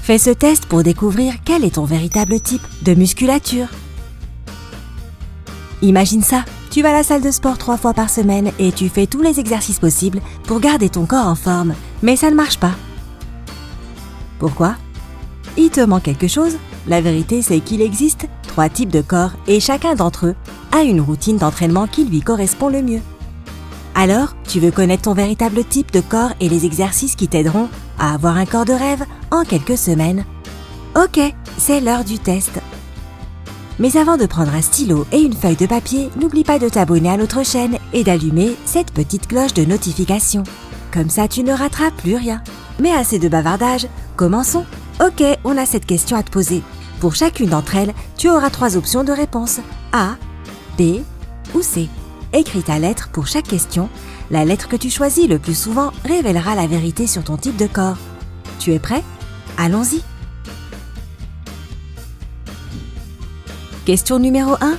Fais ce test pour découvrir quel est ton véritable type de musculature. Imagine ça, tu vas à la salle de sport 3 fois par semaine et tu fais tous les exercices possibles pour garder ton corps en forme, mais ça ne marche pas. Pourquoi? Il te manque quelque chose? La vérité, c'est qu'il existe 3 types de corps et chacun d'entre eux a une routine d'entraînement qui lui correspond le mieux. Alors, tu veux connaître ton véritable type de corps et les exercices qui t'aideront à avoir un corps de rêve en quelques semaines? Ok, c'est l'heure du test. Mais avant de prendre un stylo et une feuille de papier, n'oublie pas de t'abonner à notre chaîne et d'allumer cette petite cloche de notification. Comme ça, tu ne rateras plus rien. Mais assez de bavardage, commençons. Ok, on a cette question à te poser. Pour chacune d'entre elles, tu auras 3 options de réponse. A, B ou C. Écris ta lettre pour chaque question. La lettre que tu choisis le plus souvent révélera la vérité sur ton type de corps. Tu es prêt? Allons-y. Question numéro 1.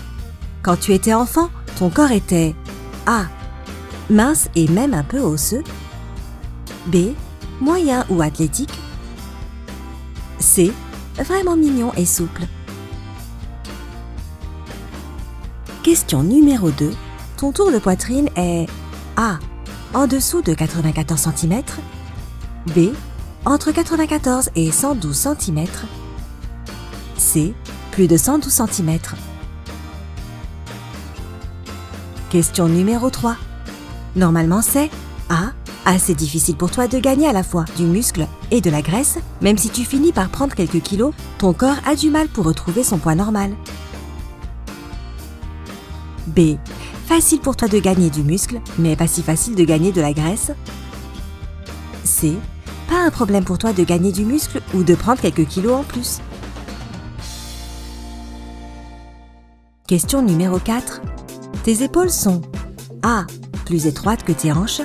Quand tu étais enfant, ton corps était A. Mince et même un peu osseux. B. Moyen ou athlétique. C. Vraiment mignon et souple. Question numéro 2. Ton tour de poitrine est A. En dessous de 94 cm. B. Entre 94 et 112 cm. C. Plus de 112 cm. Question numéro 3. Normalement, c'est A. Assez difficile pour toi de gagner à la fois du muscle et de la graisse. Même si tu finis par prendre quelques kilos, ton corps a du mal pour retrouver son poids normal. B. Facile pour toi de gagner du muscle, mais pas si facile de gagner de la graisse. C. Pas un problème pour toi de gagner du muscle ou de prendre quelques kilos en plus. Question numéro 4. Tes épaules sont A. Plus étroites que tes hanches.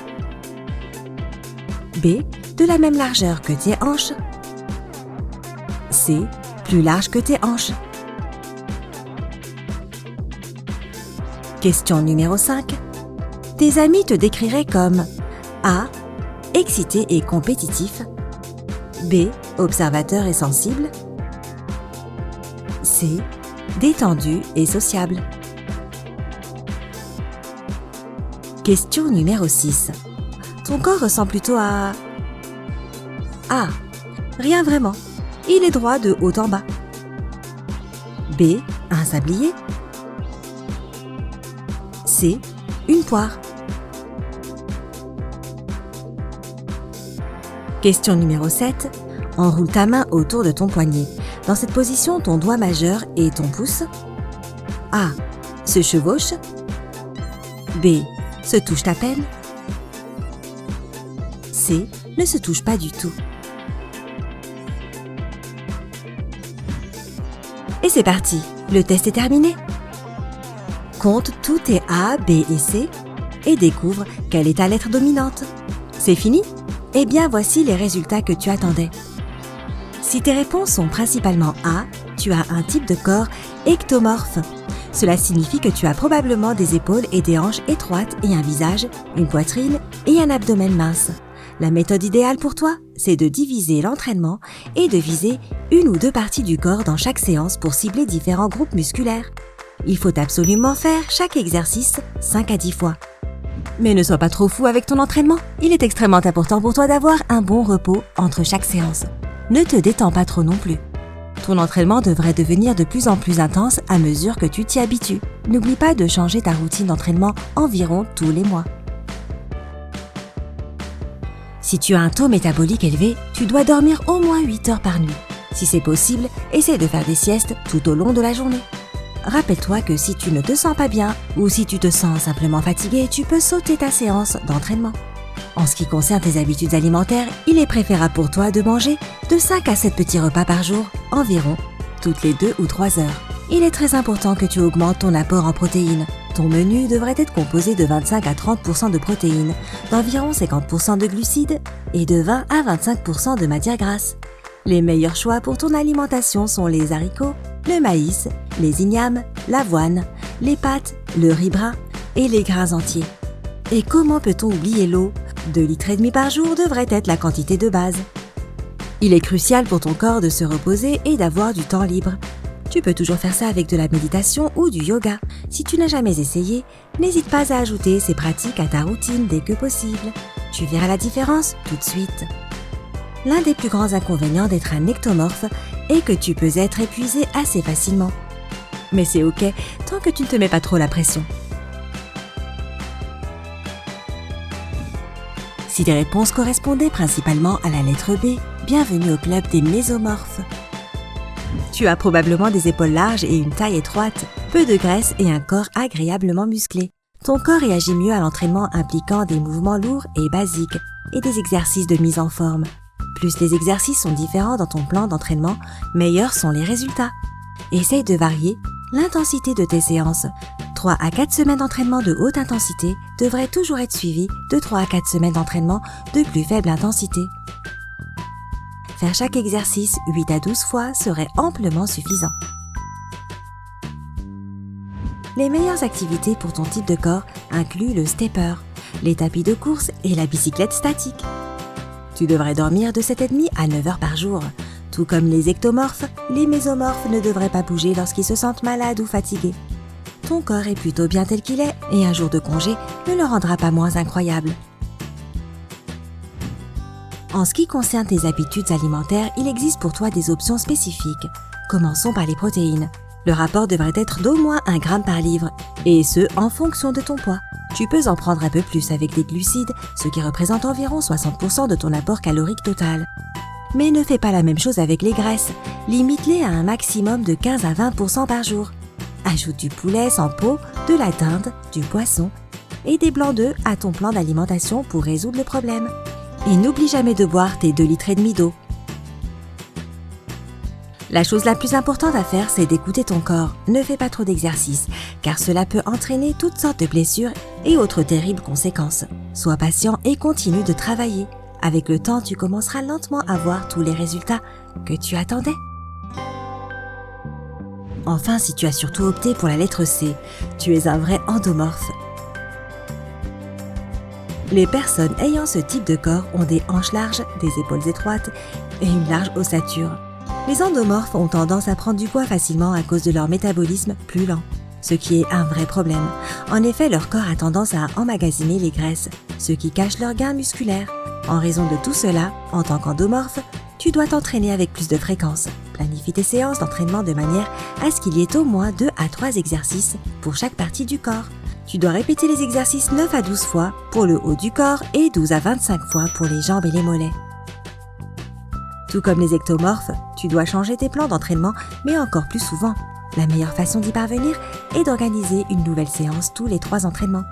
B. De la même largeur que tes hanches. C. Plus large que tes hanches. Question numéro 5. Tes amis te décriraient comme A. Excité et compétitif. B. Observateur et sensible. C. Détendu et sociable. Question numéro 6. Ton corps ressemble plutôt à A. Rien vraiment. Il est droit de haut en bas. B. Un sablier. C. Une poire. Question numéro 7. Enroule ta main autour de ton poignet. Dans cette position, ton doigt majeur et ton pouce A. Se chevauchent. B. Se touchent à peine. C. Ne se touchent pas du tout. Et c'est parti, le test est terminé. Compte tous tes A, B et C et découvre quelle est ta lettre dominante. C'est fini? Eh bien, voici les résultats que tu attendais. Si tes réponses sont principalement A, tu as un type de corps ectomorphe. Cela signifie que tu as probablement des épaules et des hanches étroites et un visage, une poitrine et un abdomen mince. La méthode idéale pour toi, c'est de diviser l'entraînement et de viser une ou 2 parties du corps dans chaque séance pour cibler différents groupes musculaires. Il faut absolument faire chaque exercice 5 à 10 fois. Mais ne sois pas trop fou avec ton entraînement. Il est extrêmement important pour toi d'avoir un bon repos entre chaque séance. Ne te détends pas trop non plus. Ton entraînement devrait devenir de plus en plus intense à mesure que tu t'y habitues. N'oublie pas de changer ta routine d'entraînement environ tous les mois. Si tu as un taux métabolique élevé, tu dois dormir au moins 8 heures par nuit. Si c'est possible, essaie de faire des siestes tout au long de la journée. Rappelle-toi que si tu ne te sens pas bien ou si tu te sens simplement fatigué, tu peux sauter ta séance d'entraînement. En ce qui concerne tes habitudes alimentaires, il est préférable pour toi de manger de 5 à 7 petits repas par jour, environ toutes les 2 ou 3 heures. Il est très important que tu augmentes ton apport en protéines. Ton menu devrait être composé de 25 à 30% de protéines, d'environ 50% de glucides et de 20 à 25% de matières grasses. Les meilleurs choix pour ton alimentation sont les haricots, le maïs, les ignames, l'avoine, les pâtes, le riz brun et les grains entiers. Et comment peut-on oublier l'eau? 2,5 litres par jour devrait être la quantité de base. Il est crucial pour ton corps de se reposer et d'avoir du temps libre. Tu peux toujours faire ça avec de la méditation ou du yoga. Si tu n'as jamais essayé, n'hésite pas à ajouter ces pratiques à ta routine dès que possible. Tu verras la différence tout de suite. L'un des plus grands inconvénients d'être un ectomorphe est que tu peux être épuisé assez facilement. Mais c'est ok, tant que tu ne te mets pas trop la pression. Si tes réponses correspondaient principalement à la lettre B, bienvenue au club des mésomorphes. Tu as probablement des épaules larges et une taille étroite, peu de graisse et un corps agréablement musclé. Ton corps réagit mieux à l'entraînement impliquant des mouvements lourds et basiques et des exercices de mise en forme. Plus les exercices sont différents dans ton plan d'entraînement, meilleurs sont les résultats. Essaye de varier l'intensité de tes séances. 3 à 4 semaines d'entraînement de haute intensité devraient toujours être suivies de 3 à 4 semaines d'entraînement de plus faible intensité. Faire chaque exercice 8 à 12 fois serait amplement suffisant. Les meilleures activités pour ton type de corps incluent le stepper, les tapis de course et la bicyclette statique. Tu devrais dormir de 7h30 à 9 heures par jour. Tout comme les ectomorphes, les mésomorphes ne devraient pas bouger lorsqu'ils se sentent malades ou fatigués. Ton corps est plutôt bien tel qu'il est et un jour de congé ne le rendra pas moins incroyable. En ce qui concerne tes habitudes alimentaires, il existe pour toi des options spécifiques. Commençons par les protéines. Le rapport devrait être d'au moins 1 gramme par livre, et ce, en fonction de ton poids. Tu peux en prendre un peu plus avec des glucides, ce qui représente environ 60% de ton apport calorique total. Mais ne fais pas la même chose avec les graisses. Limite-les à un maximum de 15 à 20% par jour. Ajoute du poulet sans peau, de la dinde, du poisson et des blancs d'œufs à ton plan d'alimentation pour résoudre le problème. Et n'oublie jamais de boire tes 2,5 litres d'eau. La chose la plus importante à faire, c'est d'écouter ton corps. Ne fais pas trop d'exercices, car cela peut entraîner toutes sortes de blessures et autres terribles conséquences. Sois patient et continue de travailler. Avec le temps, tu commenceras lentement à voir tous les résultats que tu attendais. Enfin, si tu as surtout opté pour la lettre C, tu es un vrai endomorphe. Les personnes ayant ce type de corps ont des hanches larges, des épaules étroites et une large ossature. Les endomorphes ont tendance à prendre du poids facilement à cause de leur métabolisme plus lent, ce qui est un vrai problème. En effet, leur corps a tendance à emmagasiner les graisses, ce qui cache leur gain musculaire. En raison de tout cela, en tant qu'endomorphe, tu dois t'entraîner avec plus de fréquence. Planifie tes séances d'entraînement de manière à ce qu'il y ait au moins 2 à 3 exercices pour chaque partie du corps. Tu dois répéter les exercices 9 à 12 fois pour le haut du corps et 12 à 25 fois pour les jambes et les mollets. Tout comme les ectomorphes, tu dois changer tes plans d'entraînement, mais encore plus souvent. La meilleure façon d'y parvenir est d'organiser une nouvelle séance tous les 3 entraînements.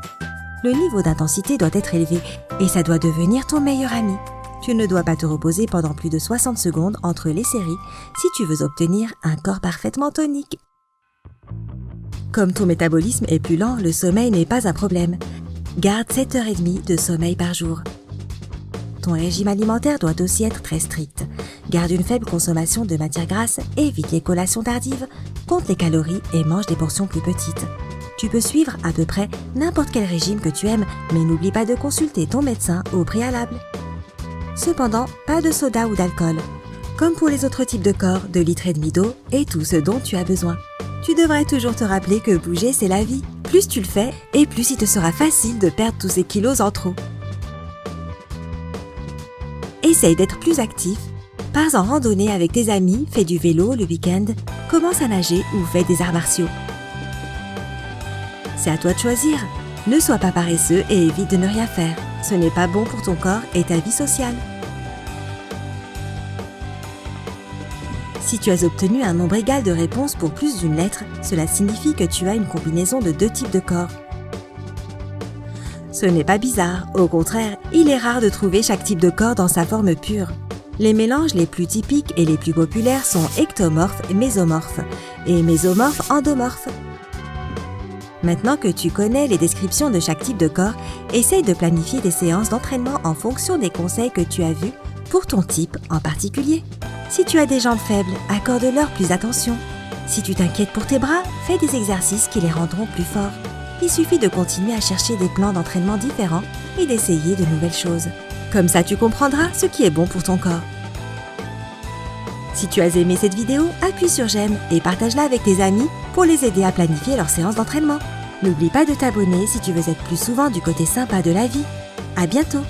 Le niveau d'intensité doit être élevé et ça doit devenir ton meilleur ami. Tu ne dois pas te reposer pendant plus de 60 secondes entre les séries si tu veux obtenir un corps parfaitement tonique. Comme ton métabolisme est plus lent, le sommeil n'est pas un problème. Garde 7h30 de sommeil par jour. Ton régime alimentaire doit aussi être très strict. Garde une faible consommation de matières grasses, évite les collations tardives, compte les calories et mange des portions plus petites. Tu peux suivre à peu près n'importe quel régime que tu aimes, mais n'oublie pas de consulter ton médecin au préalable. Cependant, pas de soda ou d'alcool. Comme pour les autres types de corps, 2,5 litres d'eau est tout ce dont tu as besoin. Tu devrais toujours te rappeler que bouger, c'est la vie. Plus tu le fais, et plus il te sera facile de perdre tous ces kilos en trop. Essaye d'être plus actif. Pars en randonnée avec tes amis, fais du vélo le week-end, commence à nager ou fais des arts martiaux. C'est à toi de choisir. Ne sois pas paresseux et évite de ne rien faire. Ce n'est pas bon pour ton corps et ta vie sociale. Si tu as obtenu un nombre égal de réponses pour plus d'une lettre, cela signifie que tu as une combinaison de 2 types de corps. Ce n'est pas bizarre, au contraire, il est rare de trouver chaque type de corps dans sa forme pure. Les mélanges les plus typiques et les plus populaires sont ectomorphes et mésomorphes endomorphes. Maintenant que tu connais les descriptions de chaque type de corps, essaye de planifier des séances d'entraînement en fonction des conseils que tu as vus pour ton type en particulier. Si tu as des jambes faibles, accorde-leur plus attention. Si tu t'inquiètes pour tes bras, fais des exercices qui les rendront plus forts. Il suffit de continuer à chercher des plans d'entraînement différents et d'essayer de nouvelles choses. Comme ça, tu comprendras ce qui est bon pour ton corps. Si tu as aimé cette vidéo, appuie sur j'aime et partage-la avec tes amis pour les aider à planifier leur séance d'entraînement. N'oublie pas de t'abonner si tu veux être plus souvent du côté sympa de la vie. À bientôt!